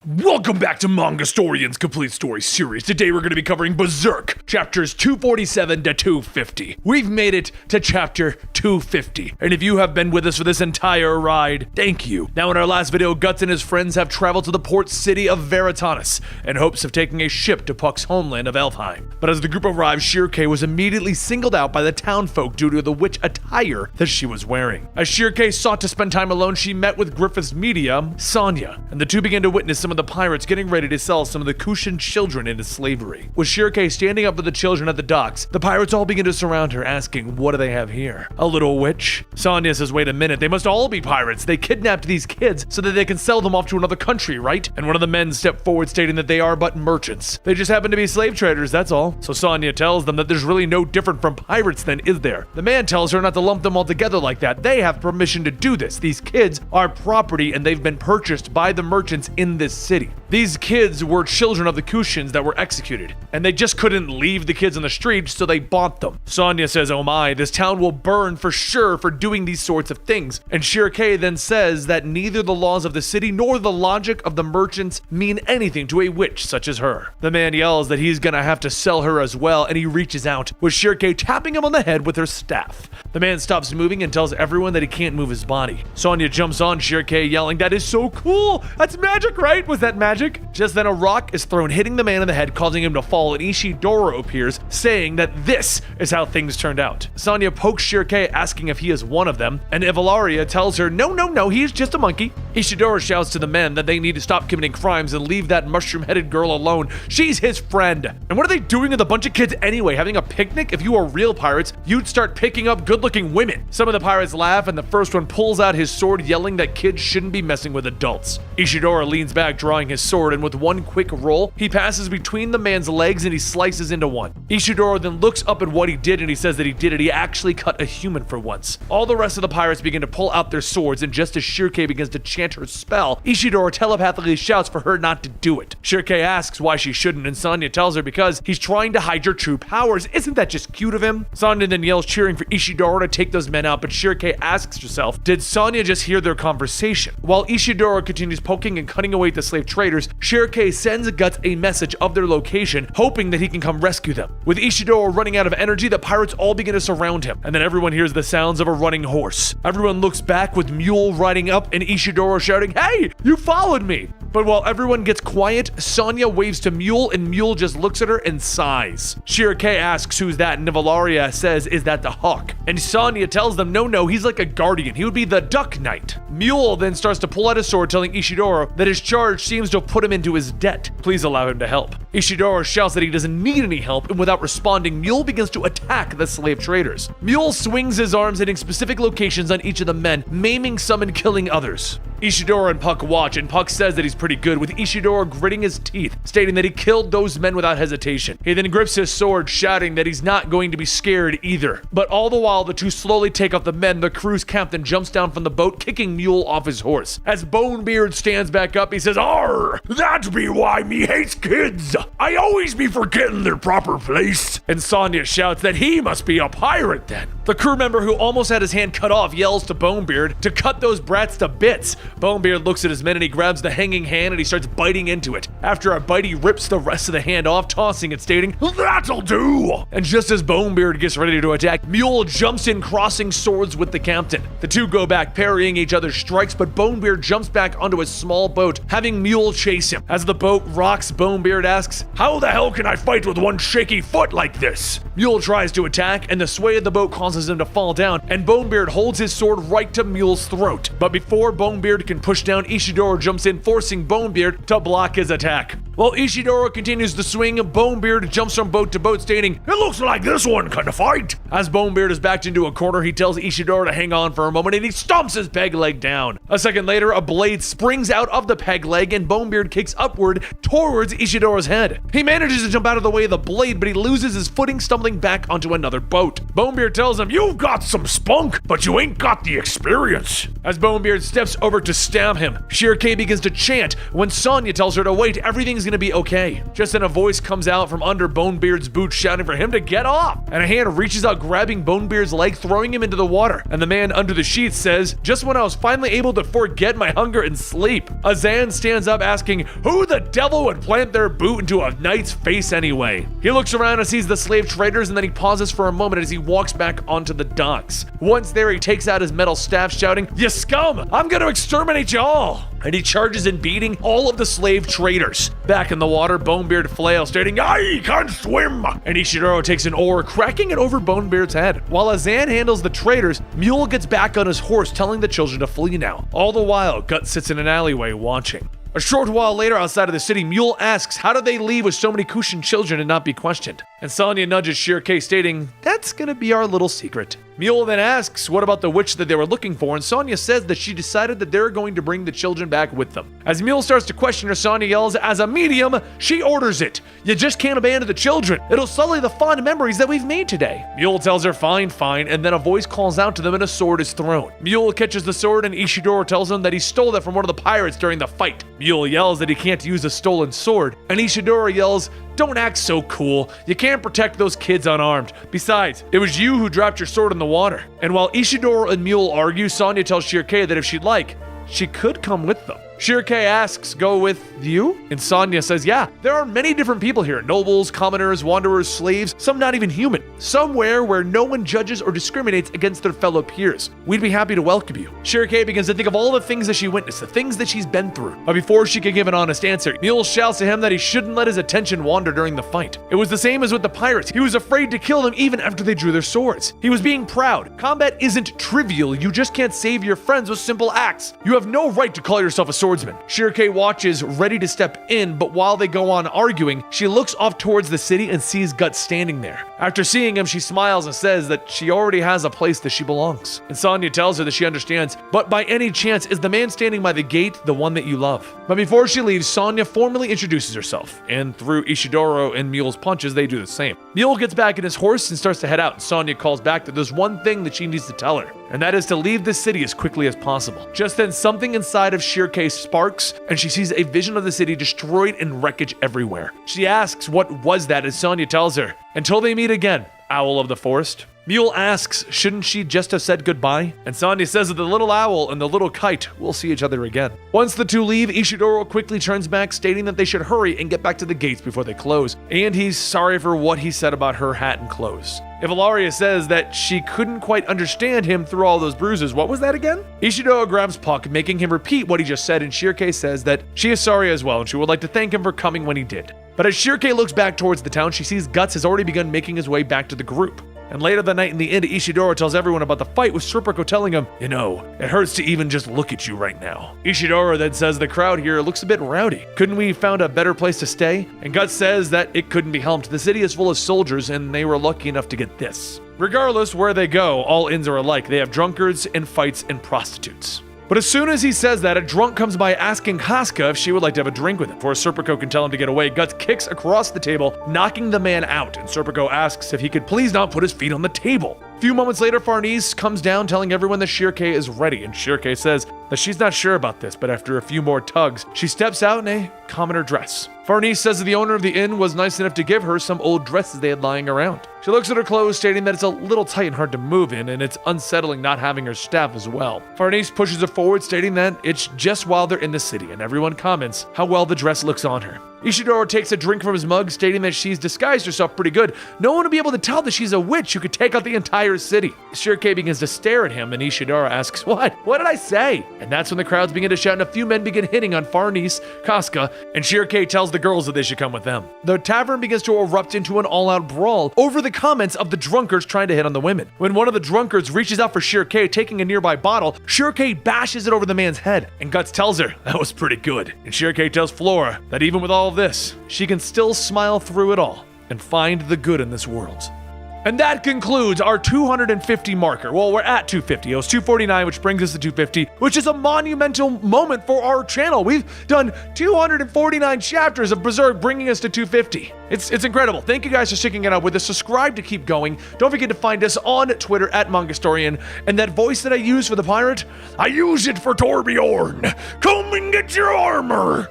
Welcome back to Mangastorian's Complete Story Series. Today we're going to be covering Berserk, chapters 247 to 250. We've made it to chapter 250, and if you have been with us for this entire ride, thank you. Now in our last video, Guts and his friends have traveled to the port city of Veritanus in hopes of taking a ship to Puck's homeland of Elfheim. But as the group arrived, Shirkei was immediately singled out by the townfolk due to the witch attire that she was wearing. As Shirkei sought to spend time alone, she met with Griffith's medium, Sonya, and the two began to witness some of the pirates getting ready to sell some of the Kushan children into slavery. With Shirkei standing up for the children at the docks, the pirates all begin to surround her, asking, what do they have here? A little witch? Sonya says, wait a minute, they must all be pirates. They kidnapped these kids so that they can sell them off to another country, right? And one of the men stepped forward stating that they are but merchants. They just happen to be slave traders, that's all. So Sonya tells them that there's really no different from pirates then, is there? The man tells her not to lump them all together like that. They have permission to do this. These kids are property and they've been purchased by the merchants in this city. These kids were children of the Kushans that were executed, and they just couldn't leave the kids on the street, so they bought them. Sonya says, oh my, this town will burn for sure for doing these sorts of things. And Shirkei then says that neither the laws of the city nor the logic of the merchants mean anything to a witch such as her. The man yells that he's gonna have to sell her as well, and he reaches out, with Shirkei tapping him on the head with her staff. The man stops moving and tells everyone that he can't move his body. Sonya jumps on Shirkei, yelling, that is so cool! That's magic, right? Was that magic? Just then a rock is thrown, hitting the man in the head, causing him to fall, and Ishidoro appears, saying that this is how things turned out. Sonya pokes Shirkei, asking if he is one of them, and Ivalaria tells her, no, he's just a monkey. Ishidoro shouts to the men that they need to stop committing crimes and leave that mushroom-headed girl alone. She's his friend. And what are they doing with a bunch of kids anyway? Having a picnic? If you were real pirates, you'd start picking up good-looking women. Some of the pirates laugh, and the first one pulls out his sword, yelling that kids shouldn't be messing with adults. Ishidoro leans back, drawing his sword, and with one quick roll, he passes between the man's legs and he slices into one. Ishidoro then looks up at what he did and he says that he did it. He actually cut a human for once. All the rest of the pirates begin to pull out their swords, and just as Shirkei begins to chant her spell, Ishidoro telepathically shouts for her not to do it. Shirkei asks why she shouldn't, and Sonya tells her because he's trying to hide your true powers. Isn't that just cute of him? Sonya then yells, cheering for Ishidoro to take those men out, but Shirkei asks herself, did Sonya just hear their conversation? While Ishidoro continues poking and cutting away at the slave traders, Shirkei sends Guts a message of their location, hoping that he can come rescue them. With Ishidoro running out of energy, the pirates all begin to surround him, and then everyone hears the sounds of a running horse. Everyone looks back with Mule riding up and Ishidoro shouting, hey, you followed me! But while everyone gets quiet, Sonya waves to Mule, and Mule just looks at her and sighs. Shirkei asks who's that, and Nivalaria says, is that the Hawk? And Sonya tells them, no, he's like a guardian. He would be the Duck Knight. Mule then starts to pull out his sword, telling Ishidoro that his charge seems to have put him into his debt. Please allow him to help. Ishidoro shouts that he doesn't need any help, and without responding, Mule begins to attack the slave traders. Mule swings his arms, hitting specific locations on each of the men, maiming some and killing others. Ishidoro and Puck watch, and Puck says that he's pretty good, with Ishidoro gritting his teeth, stating that he killed those men without hesitation. He then grips his sword, shouting that he's not going to be scared either. But all the while, the two slowly take off the men, the crew's captain jumps down from the boat, kicking Mule off his horse. As Bonebeard stands back up, he says, arr, that be why me hates kids. I always be forgetting their proper place. And Sonya shouts that he must be a pirate then. The crew member who almost had his hand cut off yells to Bonebeard to cut those brats to bits. Bonebeard looks at his men and he grabs the hanging hand and he starts biting into it. After a bite, he rips the rest of the hand off, tossing it, stating, that'll do! And just as Bonebeard gets ready to attack, Mule jumps in, crossing swords with the captain. The two go back, parrying each other's strikes, but Bonebeard jumps back onto a small boat, having Mule chase him. As the boat rocks, Bonebeard asks, how the hell can I fight with one shaky foot like this? Mule tries to attack, and the sway of the boat causes him to fall down, and Bonebeard holds his sword right to Mule's throat. But before Bonebeard can push down, Ishidoro jumps in, forcing Bonebeard to block his attack. While Ishidoro continues to swing, Bonebeard jumps from boat to boat, stating, it looks like this one can fight. As Bonebeard is backed into a corner, he tells Ishidoro to hang on for a moment, and he stomps his peg leg down. A second later, a blade springs out of the peg leg, and Bonebeard kicks upward towards Ishidoro's head. He manages to jump out of the way of the blade, but he loses his footing, stumbling back onto another boat. Bonebeard tells him, you've got some spunk, but you ain't got the experience. As Bonebeard steps over to stab him, Shirkei begins to chant. When Sonya tells her to wait, everything's everything's gonna be okay. Just then a voice comes out from under Bonebeard's boots shouting for him to get off, and a hand reaches out grabbing Bonebeard's leg, throwing him into the water. And the man under the sheets says, "Just when I was finally able to forget my hunger and sleep." Azan stands up asking, "Who the devil would plant their boot into a knight's face anyway?" He looks around and sees the slave traders, and then he pauses for a moment as he walks back onto the docks. Once there, he takes out his metal staff shouting, "You scum! I'm gonna exterminate you all!" And he charges in, beating all of the slave traders. Back in the water, Bonebeard flails, stating, "I can't swim!" And Ishidoro takes an oar, cracking it over Bonebeard's head. While Azan handles the traders, Mule gets back on his horse, telling the children to flee now. All the while, Guts sits in an alleyway watching. A short while later, outside of the city, Mule asks, how did they leave with so many Kushin children and not be questioned? And Sonya nudges Shirkei, stating, "That's gonna be our little secret." Mule then asks what about the witch that they were looking for, and Sonya says that she decided that they're going to bring the children back with them. As Mule starts to question her, Sonya yells, "As a medium, she orders it. You just can't abandon the children. It'll sully the fond memories that we've made today." Mule tells her, fine, and then a voice calls out to them and a sword is thrown. Mule catches the sword and Ishidoro tells him that he stole it from one of the pirates during the fight. Mule yells that he can't use a stolen sword, and Ishidoro yells, "Don't act so cool. You can't protect those kids unarmed. Besides, it was you who dropped your sword in the water." And while Ishidoro and Mule argue, Sonya tells Shirkei that if she'd like, she could come with them. Shirkei asks, "Go with you?" And Sonya says, "Yeah, there are many different people here. Nobles, commoners, wanderers, slaves, some not even human. Somewhere where no one judges or discriminates against their fellow peers. We'd be happy to welcome you." Shirkei begins to think of all the things that she witnessed, the things that she's been through. But before she can give an honest answer, Mule shouts to him that he shouldn't let his attention wander during the fight. It was the same as with the pirates. He was afraid to kill them even after they drew their swords. He was being proud. Combat isn't trivial. You just can't save your friends with simple acts. You have no right to call yourself a swordsman. Shirkei watches, ready to step in, but while they go on arguing, she looks off towards the city and sees Guts standing there. After seeing him, she smiles and says that she already has a place that she belongs. And Sonya tells her that she understands, but by any chance, is the man standing by the gate the one that you love? But before she leaves, Sonya formally introduces herself, and through Ishidoro and Mule's punches, they do the same. Mule gets back in his horse and starts to head out, and Sonya calls back that there's one thing that she needs to tell her, and that is to leave the city as quickly as possible. Just then, something inside of Shirkei sparks, and she sees a vision of the city destroyed and wreckage everywhere. She asks what was that, and Sonya tells her, "Until they meet again, owl of the forest." Mule asks, shouldn't she just have said goodbye? And Sonya says that the little owl and the little kite will see each other again. Once the two leave, Ishidoro quickly turns back, stating that they should hurry and get back to the gates before they close. And he's sorry for what he said about her hat and clothes. Ivalaria says that she couldn't quite understand him through all those bruises. What was that again? Ishidoro grabs Puck, making him repeat what he just said, and Shirkei says that she is sorry as well, and she would like to thank him for coming when he did. But as Shirkei looks back towards the town, she sees Guts has already begun making his way back to the group. And later that night in the inn, Ishidoro tells everyone about the fight with Serpico, telling him, "You know, it hurts to even just look at you right now." Ishidoro then says the crowd here looks a bit rowdy. Couldn't we found a better place to stay? And Guts says that it couldn't be helped. The city is full of soldiers, and they were lucky enough to get this. Regardless where they go, all inns are alike. They have drunkards and fights and prostitutes. But as soon as he says that, a drunk comes by asking Casca if she would like to have a drink with him. Before Serpico can tell him to get away, Guts kicks across the table, knocking the man out, and Serpico asks if he could please not put his feet on the table. A few moments later, Farnese comes down telling everyone that Shirkei is ready, and Shirkei says that she's not sure about this, but after a few more tugs, she steps out in a commoner dress. Farnese says that the owner of the inn was nice enough to give her some old dresses they had lying around. She looks at her clothes, stating that it's a little tight and hard to move in, and it's unsettling not having her staff as well. Farnese pushes her forward, stating that it's just while they're in the city, and everyone comments how well the dress looks on her. Ishidoro takes a drink from his mug, stating that she's disguised herself pretty good. No one will be able to tell that she's a witch who could take out the entire city. Shirkei begins to stare at him, and Ishidoro asks, "What? What did I say?" And that's when the crowds begin to shout, and a few men begin hitting on Farnese, Casca, and Shirkei tells the girls that they should come with them. The tavern begins to erupt into an all-out brawl over the comments of the drunkards trying to hit on the women. When one of the drunkards reaches out for Shirkei, taking a nearby bottle, Shirkei bashes it over the man's head, and Guts tells her that was pretty good. And Shirkei tells Flora that even with all of this, she can still smile through it all and find the good in this world. And that concludes our 250 marker. Well, we're at 250. It was 249, which brings us to 250, which is a monumental moment for our channel. We've done 249 chapters of Berserk, bringing us to 250. It's incredible. Thank you guys for sticking it out with us. Subscribe to keep going. Don't forget to find us on Twitter at Mangastorian. And that voice that I use for the pirate, I use it for Torbjorn. Come and get your armor.